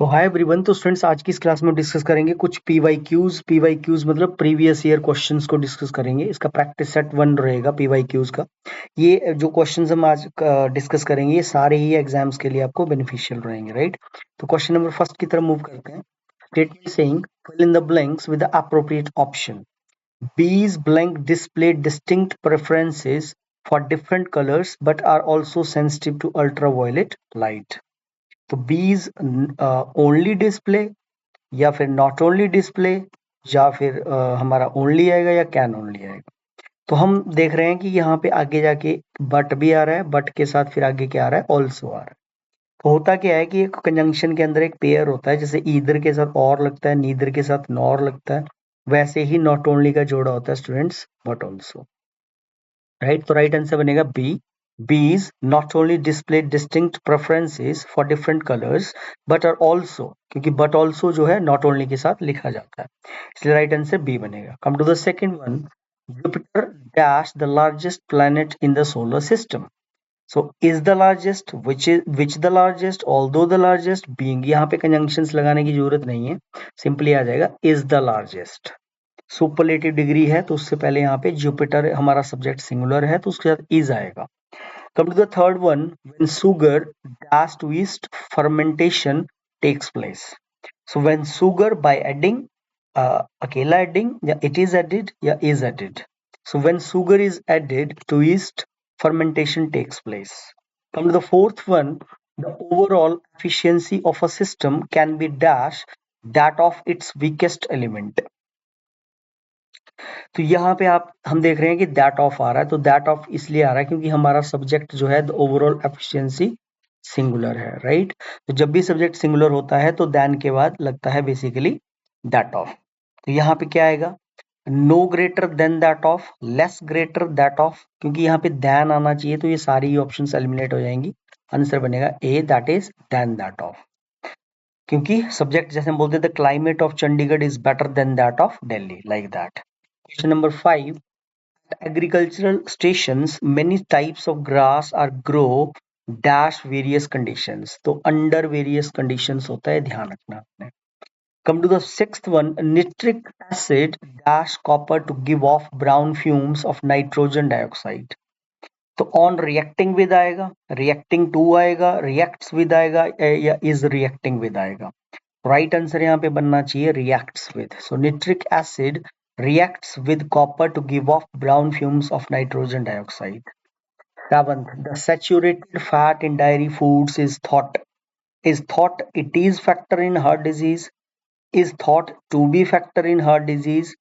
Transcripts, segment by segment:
तो hi everyone. तो students, आज की इस क्लास में डिस्कस करेंगे कुछ पीवाईक्यूज मतलब प्रीवियस ईयर क्वेश्चंस को डिस्कस करेंगे। इसका प्रैक्टिस सेट 1 रहेगा पीवाईक्यूज का। ये जो क्वेश्चंस हम आज डिस्कस करेंगे ये सारे ही एग्जाम्स के लिए आपको बेनिफिशियल रहेंगे, राइट। तो क्वेश्चन नंबर फर्स्ट की तरफ मूव करते हैं। Statement saying fill in the blanks with the appropriate option. Bees blank display distinct preferences for different colors but are also sensitive to ultraviolet light. तो बीज only display या फिर not only display या फिर हमारा only आएगा या can only आएगा। तो हम देख रहे हैं कि यहाँ पे आगे जाके बट भी आ रहा है, बट के साथ फिर आगे क्या आ रहा है, ऑल्सो आ रहा है। तो होता क्या है कि एक कंजंक्शन के अंदर एक पेयर होता है, जैसे ईदर के साथ और लगता है, नीदर के साथ नॉर लगता है, वैसे ही नॉट ओनली का जोड़ा होता है स्टूडेंट्स बट ऑल्सो, राइट। तो राइट आंसर बनेगा B. Bees not only display distinct preferences for different colors but are also, क्योंकि but also जो है not only के साथ लिखा जाता है, इसलिए राइट आंसर बी बनेगा। Come to the second one, Jupiter dash the largest planet in the solar system. So is the largest, which the largest, although the largest, being, यहाँ पे conjunctions लगाने की जरूरत नहीं है, सिंपली आ जाएगा is the largest। Superlative degree है तो उससे पहले यहाँ पे जुपिटर हमारा सब्जेक्ट सिंगुलर है तो उसके साथ इज आएगा। Come to the third one, when sugar dash twist fermentation takes place. So when sugar by adding, अकेला adding या it is added या is added. So when sugar is added to yeast, fermentation takes place. Come to the fourth one, the overall efficiency of a system can be dash that of its weakest element. तो यहाँ पे हम देख रहे हैं कि that of आ रहा है, तो दैट ऑफ इसलिए आ रहा है क्योंकि हमारा सब्जेक्ट जो है ओवरऑल एफिशिएंसी सिंगुलर है, राइट। तो जब भी सब्जेक्ट सिंगुलर होता है तो देन के बाद लगता है बेसिकली दैट ऑफ। तो यहाँ पे क्या आएगा, no greater than that of, less greater that of, क्योंकि यहाँ पे देन आना चाहिए तो ये सारी ऑप्शन एलिमिनेट हो जाएंगी। आंसर बनेगा A, that is than that of, क्योंकि सब्जेक्ट जैसे हम बोलते थे climate of Chandigarh is better than that of Delhi, like that. Question number 5, agricultural stations many types of grass are grow dash various conditions। तो under various conditions होता है, ध्यान रखना आपने। come to the sixth one, nitric acid dash copper to give off brown fumes of nitrogen dioxide। तो on reacting with आएगा, reacting to आएगा, reacts with आएगा या is reacting with आएगा। राइट आंसर यहाँ पे बनना चाहिए reacts with। so nitric acid reacts with copper to give off brown fumes of nitrogen dioxide। Seventh, the saturated fat in dairy foods is thought it is factor in heart disease, is thought to be factor in heart disease,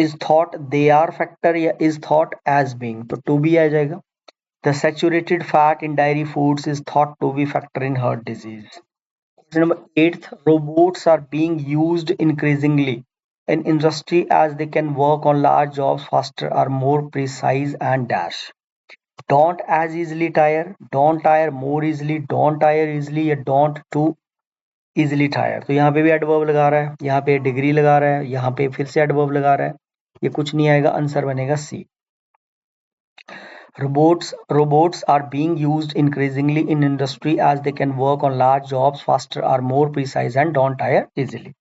is thought they are factor या is thought as being। तो to be आ जाएगा। the saturated fat in dairy foods is thought to be factor in heart disease। Question number 8, robots are being used increasingly in industry as they can work on large jobs faster, are more precise and dash। Don't as easily tire, don't tire more easily, don't tire easily या don't too easily tire। तो यहाँ पे भी adverb लगा रहा है, यहाँ पे डिग्री लगा रहा है, यहाँ पे फिर से एडवर्ब लगा रहा है, ये कुछ नहीं आएगा, आंसर बनेगा सी। Robots are being used increasingly in industry as they can work on large jobs faster, are more precise and don't tire easily।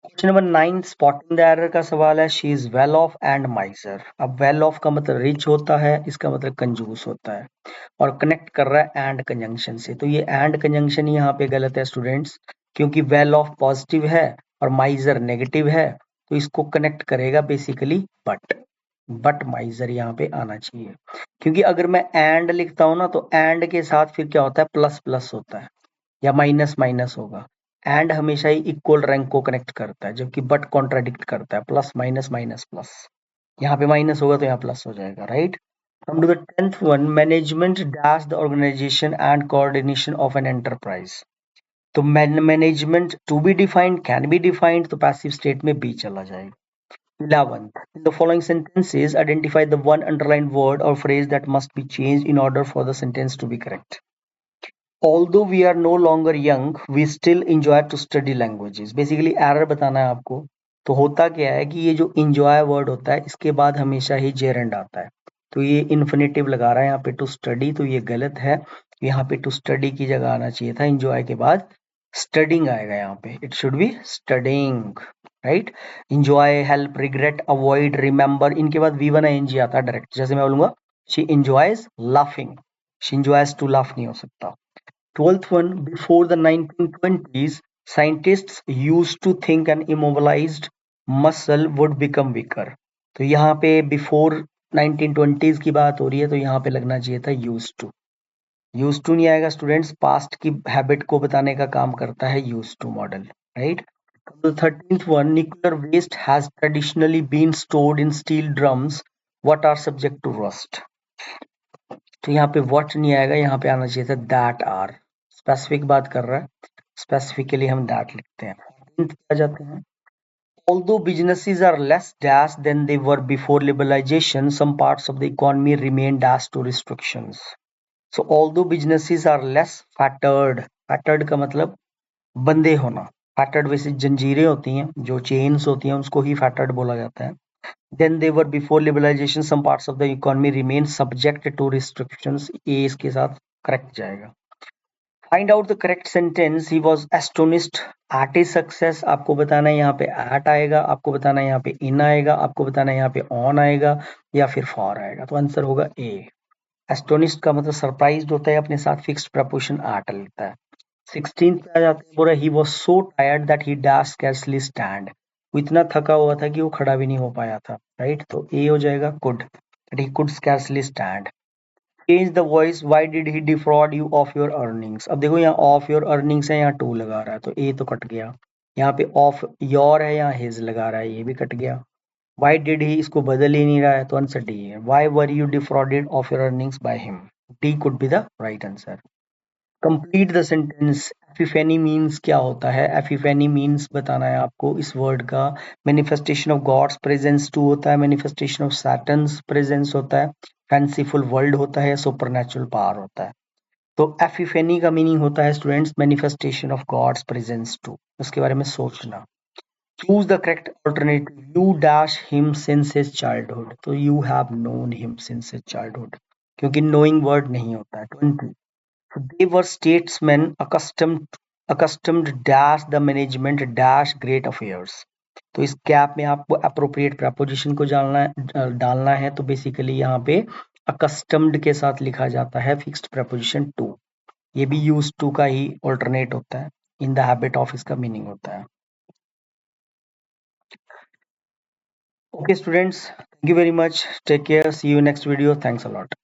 Question number 9, spotting the error का सवाल है। She is well of and माइजर। अब well of का मतलब rich होता है, इसका मतलब कंजूस होता है, और कनेक्ट कर रहा है एंड कंजंक्शन से। तो ये एंड कंजंक्शन यहाँ पे गलत है स्टूडेंट्स, क्योंकि वेल ऑफ पॉजिटिव है और माइजर नेगेटिव है, तो इसको कनेक्ट करेगा बेसिकली बट माइजर यहाँ पे आना चाहिए। क्योंकि अगर मैं एंड लिखता हूं ना तो एंड के साथ फिर क्या होता है, प्लस प्लस होता है या माइनस माइनस होगा। एंड हमेशा ही इक्वल रैंक को कनेक्ट करता है, जबकि बट कॉन्ट्राडिक्ट करता है, प्लस माइनस माइनस प्लस। यहाँ पे माइनस होगा तो यहाँ प्लस हो जाएगा, right. Come to the 10th one, management dash the organization and coordination of an enterprise। तो management to be defined, can be defined, तो पैसिव स्टेट में बी चला जाएगा। 11th, in the following sentences identify the one underlined word or phrase that must be changed in order for the sentence to be correct। Although we are no longer young, we still enjoy to study languages। Basically error बताना है आपको। तो होता क्या है कि ये जो enjoy वर्ड होता है इसके बाद हमेशा ही जेरेंड आता है, तो ये इन्फिनेटिव लगा रहा है यहाँ पे टू स्टडी, तो ये गलत है। यहाँ पे टू स्टडी की जगह आना चाहिए था enjoy के बाद स्टडिंग आएगा यहाँ पे, it should be studying, right. Enjoy, help, regret, avoid, remember, इनके बाद V1 ING आता है डायरेक्ट। जैसे मैं बोलूंगा she enjoys laughing, she enjoys to laugh नहीं हो सकता। 12th one, before the 1920s, scientists used to think an immobilized muscle would become weaker। तो यहाँ पे बिफोर 1920s की बात हो रही है, तो यहाँ पे लगना चाहिए था used to। यूज टू नहीं आएगा स्टूडेंट्स, पास्ट की हैबिट को बताने का काम करता है use to model, right. The 13th one, nuclear waste has traditionally been stored in steel drums. What are subject to rust? तो यहाँ पे what नहीं आएगा, यहाँ पे आना चाहिए था that are। स्पेसिफिक बात कर रहा है, स्पेसिफिकली हम that लिखते हैं। 14th पे आ जाते हैं। Although businesses are less dash than they were before liberalization, some parts of the economy remain dash to restrictions. So although businesses are less fettered, fettered का मतलब बंधे होना। फैटर्ड वैसे जंजीरें होती हैं, जो चेन्स होती हैं, उसको ही फैटर्ड बोला जाता है। Then they were before liberalisation some parts of the economy remain subject to restrictions, ये इसके साथ करेक्ट जाएगा। Find out the correct sentence, he was astonished at his success. आपको बताना है यहाँ पे एट आएगा, आपको बताना है यहाँ पे इन आएगा, आपको बताना है यहाँ पे ऑन आएगा या फिर फॉर आएगा। तो आंसर होगा ए। एस्टोनिश्ड का मतलब सरप्राइज्ड होता है, अपने साथ फिक्स्ड प्रपोजिशन एट लेता है। 16th पे आ जाते हैं, बोला he was so tired that he dash scarcely stand. वो इतना थका हुआ था कि वो खड़ा भी नहीं हो पाया था, राइट। तो ए हो जाएगा could, that he could scarcely stand. Change the voice, why did he defrauded you of your earnings. अब देखो यहाँ ऑफ योर अर्निंग्स है, यहाँ टू लगा रहा है, तो ए तो कट गया। यहाँ पे ऑफ योर है, यहाँ हिज लगा रहा है, ये भी कट गया। व्हाई डिड ही, इसको बदल ही नहीं रहा है, तो आंसर डी है। Why were you defrauded of your earnings by him, D could be the right answer. Complete the sentence, epiphany means क्या होता है। एपिफेनी मीन्स बताना है आपको इस वर्ड का। Manifestation of God's presence to होता है, मैनिफेस्टेशन ऑफ सैटन्स प्रेजेंस होता है, फैंसीफुल वर्ल्ड होता है, सुपरनैचुरल पावर होता है। तो एपिफेनी का मीनिंग होता है students manifestation of God's presence to, उसके बारे में सोचना। Choose the correct alternative, you dash him since his childhood, तो you have known him since his childhood, क्योंकि नोइंग वर्ड नहीं होता है। 20, they were statesmen accustomed dash the management dash great affairs। तो इस गैप में आपको अप्रोप्रिएट प्रपोजिशन को डालना है। तो बेसिकली यहाँ पे accustomed के साथ लिखा जाता है फिक्स्ड प्रपोजिशन टू। ये भी यूज टू का ही ऑल्टरनेट होता है, इन द हैबिट ऑफ इसका मीनिंग होता है। Okay students, thank you very much, take care, see you next video, thanks a lot.